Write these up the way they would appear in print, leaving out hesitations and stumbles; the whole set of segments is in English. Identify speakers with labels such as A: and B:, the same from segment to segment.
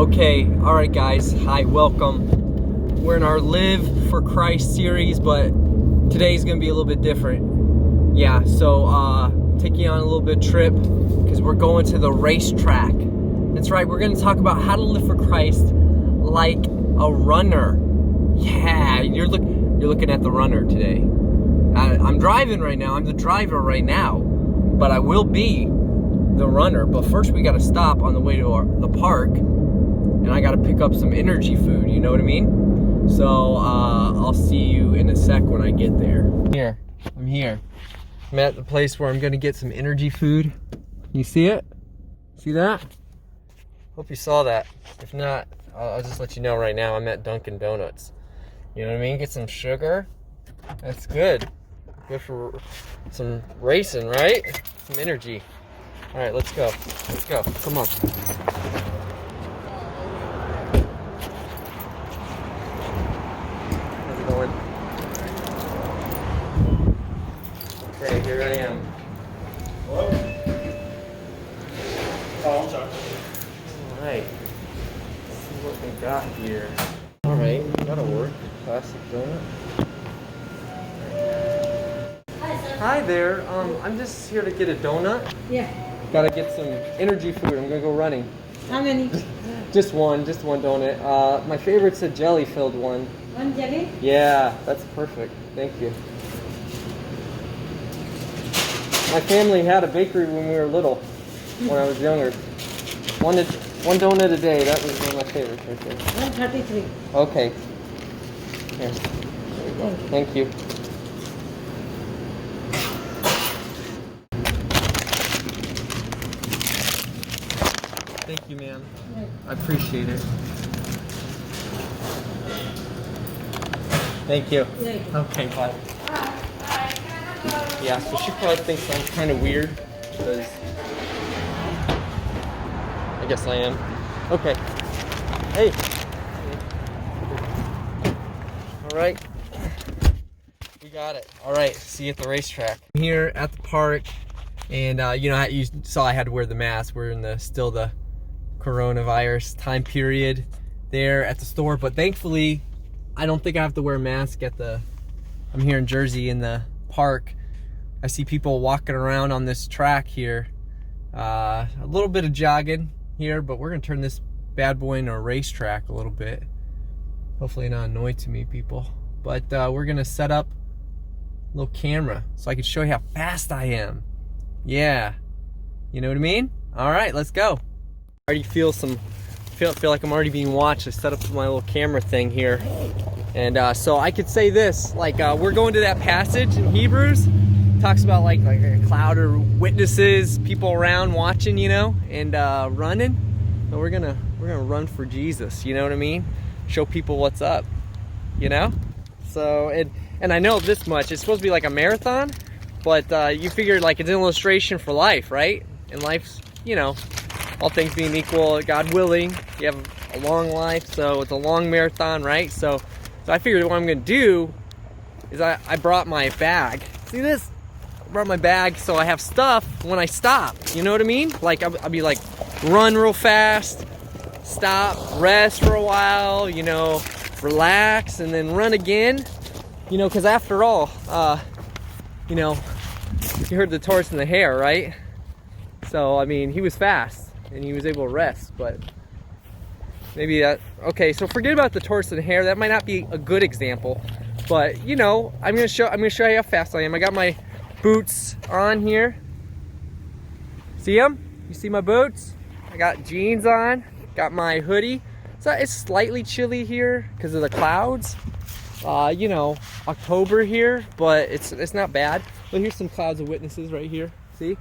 A: Okay, alright guys, hi, welcome. We're in our Live for Christ series, but today's gonna be a little bit different. Yeah, so taking you on a little bit trip, because we're going to the racetrack. That's right, we're gonna talk about how to live for Christ like a runner. Yeah, you're looking at the runner today. I'm driving right now, I'm the driver right now, but I will be the runner. But first we gotta stop on the way to the park, and I gotta pick up some energy food, you know what I mean? So I'll see you in a sec when I get there. I'm here. I'm at the place where I'm gonna get some energy food. You see it? See that? Hope you saw that. If not, I'll just let you know right now. I'm at Dunkin' Donuts. You know what I mean? Get some sugar. That's good. Good for some racing, right? Some energy. All right, let's go. Let's go. Come on. Okay, here I am.
B: Hello? Oh, I'm sorry.
A: Alright. Let's see what we got here. Alright, that'll work. Classic donut. Hi there. I'm just here to get a donut.
C: Yeah.
A: Gotta get some energy food. I'm gonna go running.
C: How many?
A: Just one donut. My favorite's a jelly-filled one.
C: One jelly?
A: Yeah, that's perfect. Thank you. My family had a bakery when we were little, when I was younger. One donut a day, that was one of my favorites right there.
C: 133.
A: Okay. Here. There we go. Thank you. Thank you, ma'am. I appreciate it. Thank you.
C: Yeah.
A: Okay, bye. Yeah, so she probably thinks I'm kind of weird, because I guess I am. Okay. Hey. All right. We got it. All right, see you at the racetrack. I'm here at the park, and you know, you saw I had to wear the mask. We're in still the coronavirus time period there at the store, but thankfully, I don't think I have to wear a mask I'm here in Jersey in the park. I see people walking around on this track here. A little bit of jogging here, but we're gonna turn this bad boy into a racetrack a little bit. Hopefully not annoying to me, people. But we're gonna set up a little camera so I can show you how fast I am. Yeah, you know what I mean? All right, let's go. I already feel like I'm already being watched. I set up my little camera thing here. And so I could say this, like we're going to that passage in Hebrews. Talks about like a cloud of witnesses, people around watching, you know, and running. So we're gonna run for Jesus, you know what I mean? Show people what's up, you know? So and I know this much, it's supposed to be like a marathon, but you figure like it's an illustration for life, right? And life's, you know, all things being equal, God willing, you have a long life, so it's a long marathon, right? So I figured what I'm gonna do is I brought my bag. See this? I brought my bag so I have stuff when I stop. You know what I mean? Like I'll be like, run real fast, stop, rest for a while, you know, relax, and then run again. You know, because after all, you know, you heard the tortoise and the hare, right? So I mean, he was fast and he was able to rest, but maybe that, okay, so forget about the tortoise and hare. That might not be a good example, but you know, I'm gonna show you how fast I am. I got my boots on here. See them? You see my boots? I got jeans on, got my hoodie. So it's slightly chilly here because of the clouds. You know, October here, but it's not bad. But here's some clouds of witnesses right here. See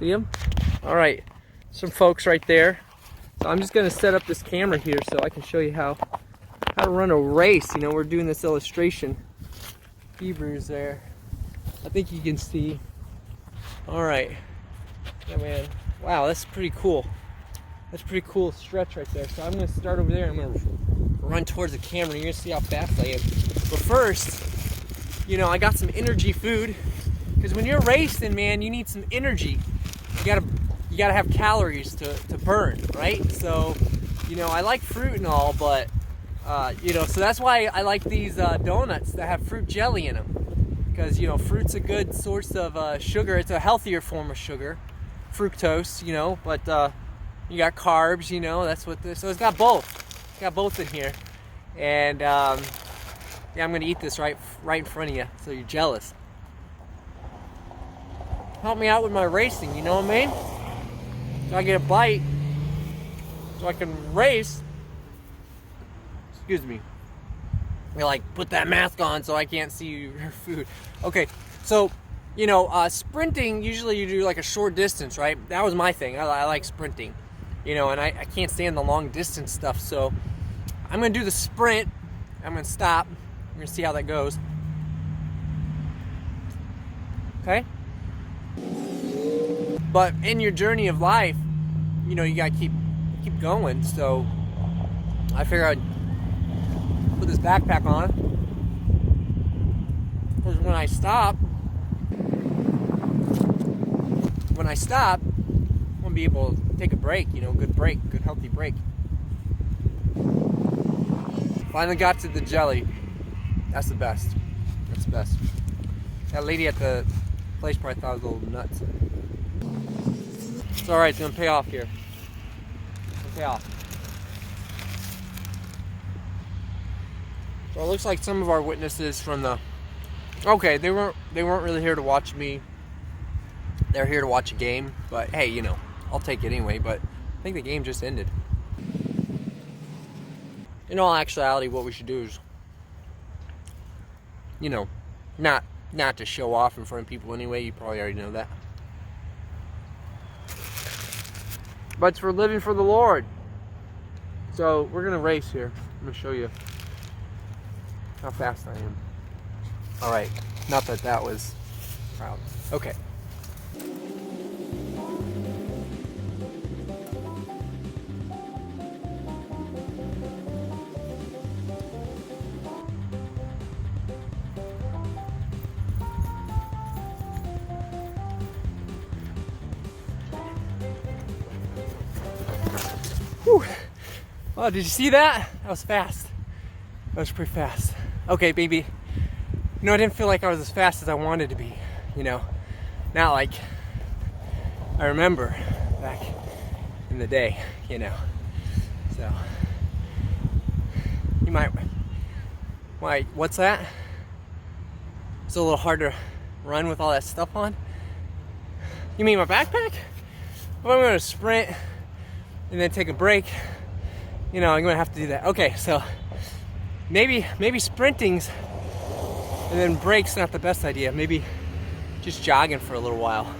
A: them? All right, some folks right there. So I'm just gonna set up this camera here so I can show you how to run a race. You know, we're doing this illustration. Hebrews there. I think you can see. All right. Yeah, man. Wow, that's pretty cool. That's a pretty cool stretch right there. So I'm gonna start over there. I'm gonna run towards the camera. You're gonna see how fast I am. But first, you know, I got some energy food. Because when you're racing, man, you need some energy. You gotta have calories to burn, right? So You know, I like fruit and all, but you know, so that's why I like these donuts that have fruit jelly in them, because you know, fruit's a good source of sugar. It's a healthier form of sugar, fructose, you know, but you got carbs, you know, that's what this, so it's got both in here. And yeah, I'm gonna eat this right in front of you, so you're jealous. Help me out with my racing, you know what I mean? So I get a bite, so I can race. Excuse me. You're like, put that mask on so I can't see your food. Okay, so, you know, sprinting, usually you do like a short distance, right? That was my thing. I like sprinting, you know, and I can't stand the long distance stuff. So I'm going to do the sprint. I'm going to stop. We're going to see how that goes. Okay? But in your journey of life, you know, you got to keep going. So I figured I'd put this backpack on, because when I stop, I'm gonna be able to take a break, you know, good healthy break. Finally got to the jelly. That's the best. That lady at the place probably thought I was a little nuts. It's alright, it's gonna pay off here. It's gonna pay off. So it looks like some of our witnesses from the... Okay, they weren't really here to watch me. They're here to watch a game, but hey, you know, I'll take it anyway, but I think the game just ended. In all actuality, what we should do is, you know, not to show off in front of people anyway, you probably already know that. But it's for living for the Lord. So we're gonna race here. I'm gonna show you how fast I am. All right, not that was proud. Okay. Whew. Oh, did you see that? That was fast. That was pretty fast. Okay, baby. You know, I didn't feel like I was as fast as I wanted to be, you know. Not like I remember back in the day, you know. So, you might, what's that? It's a little hard to run with all that stuff on. You mean my backpack? If I'm gonna sprint and then take a break, you know, I'm gonna have to do that. Okay, so maybe sprinting's and then breaks not the best idea. Maybe just jogging for a little while.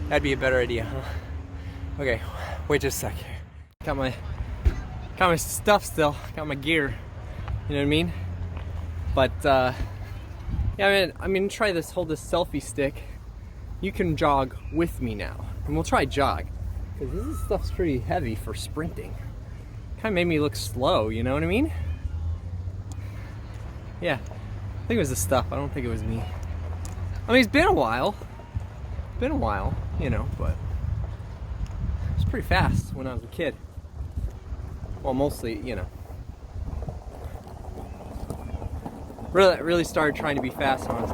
A: That'd be a better idea, huh? Okay, wait just a sec here. Got my stuff still, got my gear, you know what I mean? But yeah, I'm gonna try this, hold this selfie stick. You can jog with me now. And we'll try jog, because this stuff's pretty heavy for sprinting. Kind of made me look slow, you know what I mean? Yeah, I think it was the stuff. I don't think it was me. I mean, it's been a while, you know, but it's pretty fast when I was a kid. Well, mostly, you know. Really started trying to be fast when I was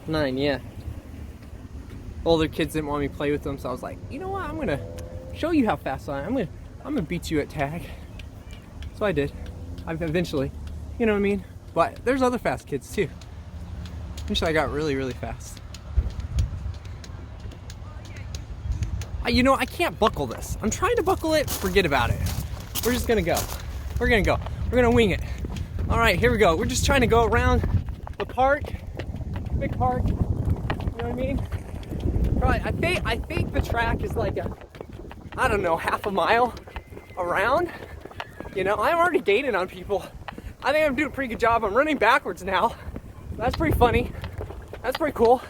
A: 9, yeah. Older kids didn't want me to play with them, so I was like, you know what? I'm gonna show you how fast I am. I'm gonna beat you at tag. So I did. Eventually, you know what I mean? But there's other fast kids too. Eventually, I got really fast. You know, I can't buckle this. I'm trying to buckle it. Forget about it. We're just gonna go. We're gonna wing it. All right, here we go. We're just trying to go around the park, big park. You know what I mean? Probably, I think the track is like I don't know, half a mile around. You know, I'm already gaining on people. I think I'm doing a pretty good job. I'm running backwards now. That's pretty funny. That's pretty cool.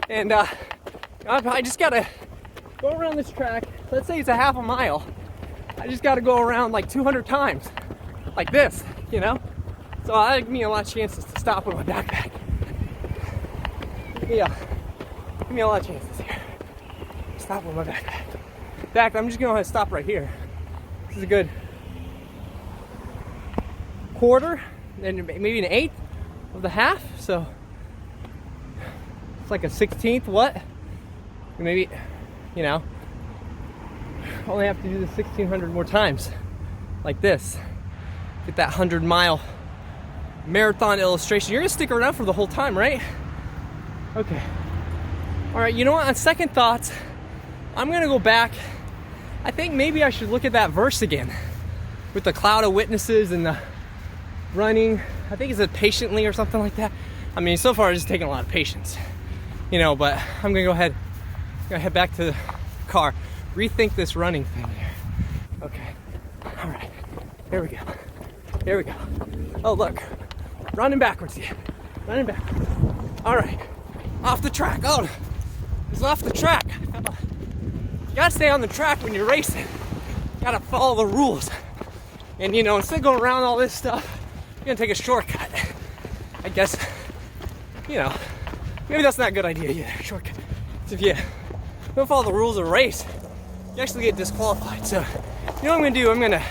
A: And I just gotta go around this track. Let's say it's a half a mile. I just gotta go around like 200 times. Like this, you know? So that'll give me a lot of chances to stop with my backpack. Yeah. Give me a lot of chances here. Stop with my backpack. In fact, I'm just gonna stop right here. This is a good quarter, and maybe an eighth of the half. So it's like a 16th. What? Maybe, you know, only have to do this 1,600 more times, like this. Get that 100-mile marathon illustration. You're gonna stick around for the whole time, right? Okay. All right, you know what? On second thoughts, I'm gonna go back. I think maybe I should look at that verse again with the cloud of witnesses and the running. I think it said patiently or something like that. I mean, so far it's just taking a lot of patience, you know, but I'm gonna go ahead, head back to the car, rethink this running thing here. Okay, all right, here we go. Here we go. Oh, look, running backwards here, running backwards. All right, off the track. Oh, it's off the track. You gotta stay on the track when you're racing. You gotta follow the rules. And you know, instead of going around all this stuff, you're gonna take a shortcut. I guess, you know, maybe that's not a good idea either, shortcut. So if you don't follow the rules of a race, you actually get disqualified. So, you know what I'm gonna do? I'm gonna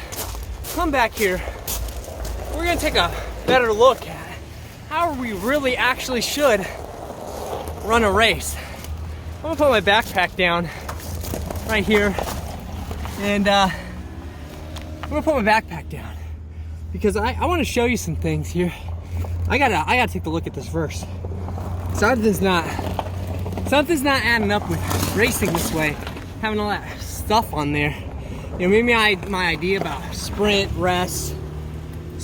A: come back here. We're gonna take a better look at how we really actually should run a race. I'm gonna put my backpack down right here, and I'm gonna put my backpack down because I want to show you some things here. I gotta take a look at this verse. Something's not adding up with racing this way, having all that stuff on there. You know, maybe my idea about sprint rest.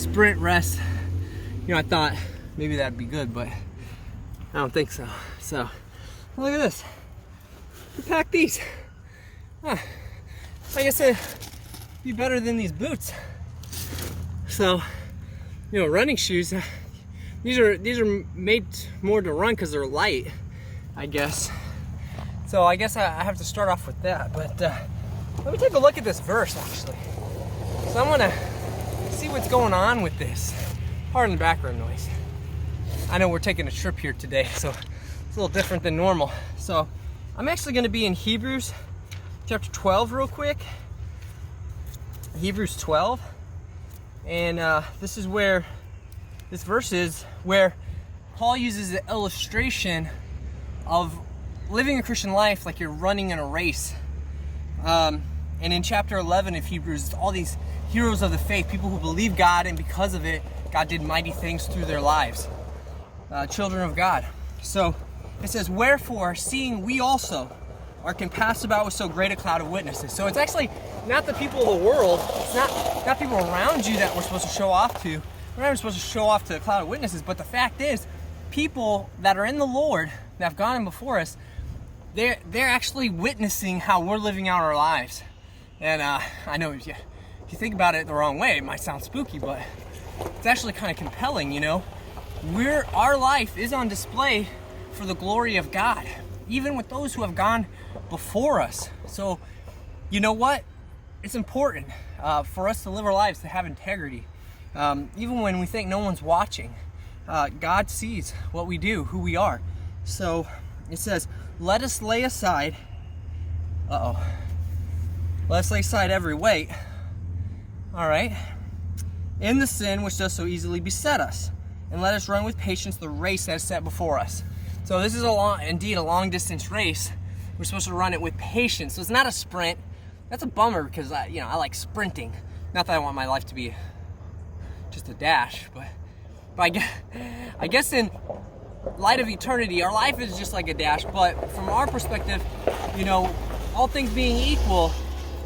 A: You know, I thought maybe that'd be good, but I don't think so. So look at this. We packed these. Huh. I guess it'd be better than these boots. So, you know, running shoes. These are made more to run because they're light, I guess. So I guess I have to start off with that. But let me take a look at this verse actually. So I'm gonna see what's going on with this. Pardon the background noise. I know we're taking a trip here today, so it's a little different than normal. So I'm actually gonna be in Hebrews chapter 12 real quick. Hebrews 12. And this is where this verse is, where Paul uses the illustration of living a Christian life like you're running in a race. And in chapter 11 of Hebrews, all these heroes of the faith, people who believe God, and because of it, God did mighty things through their lives. Children of God. So it says, wherefore, seeing we also are compassed about with so great a cloud of witnesses. So it's actually not the people of the world, it's not people around you that we're supposed to show off to. We're not even supposed to show off to the cloud of witnesses, but the fact is, people that are in the Lord, that have gone in before us, they're actually witnessing how we're living out our lives. And I know if you think about it the wrong way, it might sound spooky, but it's actually kind of compelling, you know. Our life is on display for the glory of God, even with those who have gone before us. So, you know what? It's important for us to live our lives, to have integrity. Even when we think no one's watching, God sees what we do, who we are. So it says, let us lay aside every weight, all right, in the sin which does so easily beset us, and let us run with patience the race that is set before us. So this is indeed a long distance race. We're supposed to run it with patience. So it's not a sprint. That's a bummer because I like sprinting. Not that I want my life to be just a dash, but I guess in light of eternity, our life is just like a dash. But from our perspective, you know, all things being equal,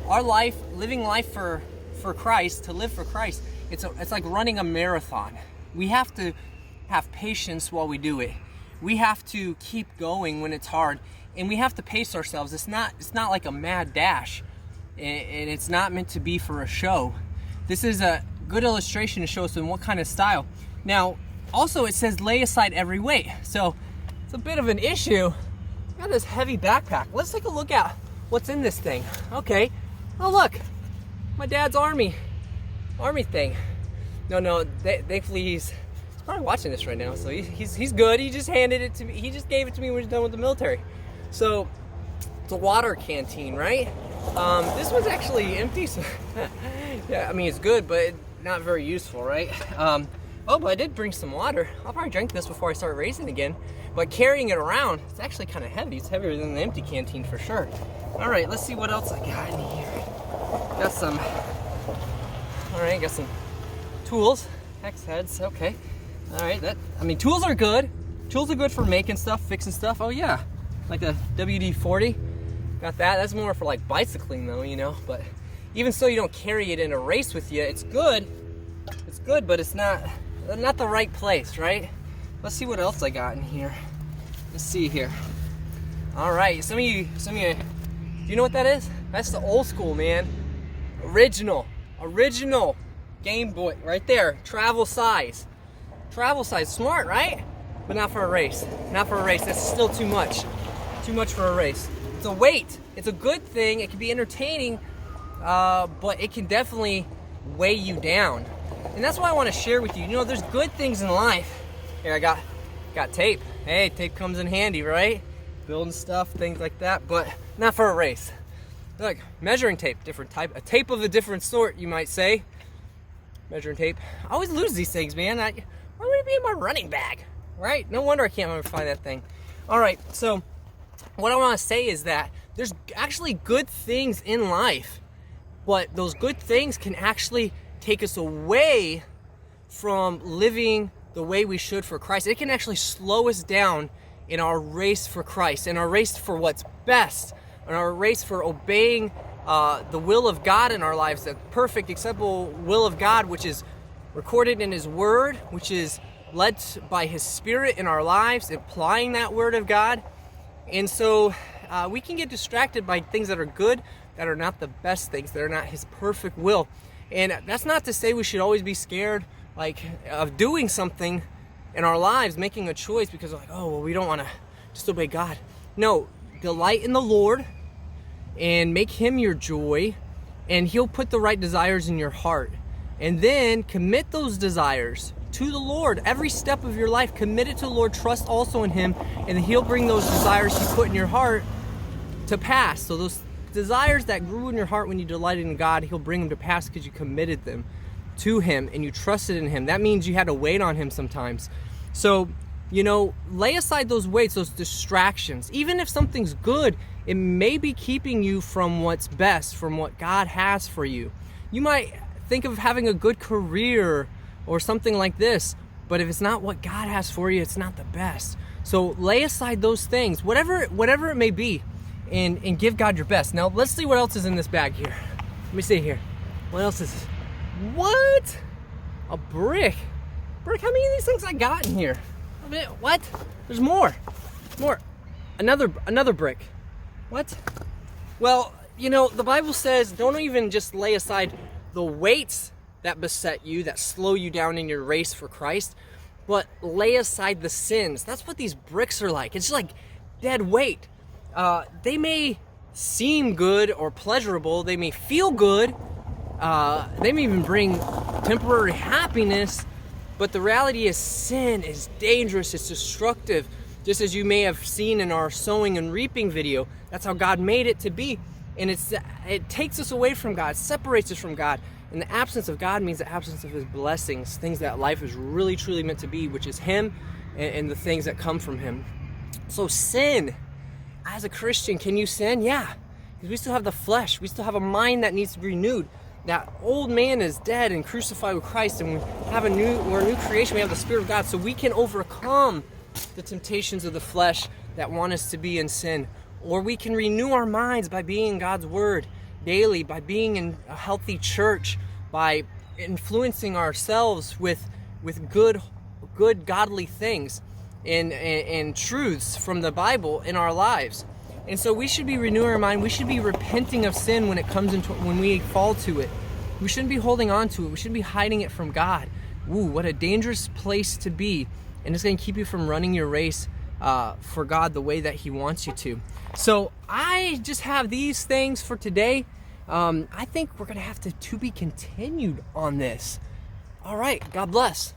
A: our life, living life for Christ, to live for Christ, it's like running a marathon. We have to have patience while we do it. We have to keep going when it's hard, and we have to pace ourselves. It's not like a mad dash, and it's not meant to be for a show. This is a good illustration to show us in what kind of style. Now, also it says lay aside every weight, so it's a bit of an issue. I got this heavy backpack. Let's take a look at what's in this thing. Okay. Oh look, my dad's army thing. No, thankfully he's probably watching this right now, so he's good. He just handed it to me. He just gave it to me when he's done with the military. So it's a water canteen, right? This one's actually empty, so yeah, I mean it's good, but not very useful, right? Oh, but I did bring some water. I'll probably drink this before I start racing again. But carrying it around, it's actually kind of heavy. It's heavier than the empty canteen for sure. All right, let's see what else I got in here. Got some. All right, got some tools, hex heads. Okay. All right, tools are good. Tools are good for making stuff, fixing stuff. Oh yeah, like a WD-40. Got that. That's more for like bicycling though, you know. But even so, you don't carry it in a race with you. It's good. It's good, but it's not the right place, right? Let's see what else I got in here. Let's see here. All right, some of you, do you know what that is? That's the old school, man. Original Game Boy, right there. Travel size, smart, right? But not for a race. Not for a race. That's still too much for a race. It's a weight. It's a good thing. It can be entertaining, but it can definitely weigh you down. And that's why I want to share with you. You know, there's good things in life. Here, I got tape. Hey, tape comes in handy, right? Building stuff, things like that, but not for a race. Look, measuring tape, different type. A tape of a different sort, you might say. Measuring tape. I always lose these things, man. Why would it be in my running bag? Right? No wonder I can't ever find that thing. All right, so what I want to say is that there's actually good things in life, but those good things can actually take us away from living the way we should for Christ. It can actually slow us down in our race for Christ, in our race for what's best, in our race for obeying the will of God in our lives, the perfect, acceptable will of God, which is recorded in His Word, which is led by His Spirit in our lives, applying that Word of God. And so we can get distracted by things that are good, that are not the best things, that are not His perfect will. And that's not to say we should always be scared of doing something in our lives, making a choice because we're like, oh, well, we don't want to disobey God. No, delight in the Lord and make Him your joy, and He'll put the right desires in your heart. And then commit those desires to the Lord. Every step of your life, commit it to the Lord, trust also in Him, and He'll bring those desires He put in your heart to pass. So those desires that grew in your heart when you delighted in God, He'll bring them to pass because you committed them to Him and you trusted in Him. That means you had to wait on Him sometimes. So, you know, lay aside those weights, those distractions. Even if something's good, it may be keeping you from what's best, from what God has for you. You might think of having a good career or something like this, but if it's not what God has for you, it's not the best. So lay aside those things, whatever it may be, and give God your best. Now let's see what else is in this bag here. Let me see here. What else is this? What? A brick. How many of these things I got in here? What? There's more. Another brick. What? Well, you know, the Bible says don't even just lay aside the weights that beset you, that slow you down in your race for Christ, but lay aside the sins. That's what these bricks are like. It's like dead weight. They may seem good or pleasurable. They may feel good. They may even bring temporary happiness, but the reality is sin is dangerous. It's destructive. Just as you may have seen in our sowing and reaping video, that's how God made it to be. And it takes us away from God, separates us from God. And the absence of God means the absence of His blessings, things that life is really, truly meant to be, which is Him and the things that come from Him. So sin, as a Christian, can you sin? Yeah, because we still have the flesh. We still have a mind that needs to be renewed. That old man is dead and crucified with Christ, and we're a new creation. We have the Spirit of God, so we can overcome the temptations of the flesh that want us to be in sin. Or we can renew our minds by being in God's Word daily, by being in a healthy church, by influencing ourselves with good godly things and truths from the Bible in our lives. And so we should be renewing our mind. We should be repenting of sin when we fall to it. We shouldn't be holding on to it. We shouldn't be hiding it from God. Ooh, what a dangerous place to be. And it's going to keep you from running your race for God the way that He wants you to. So I just have these things for today. I think we're going to have to be continued on this. All right. God bless.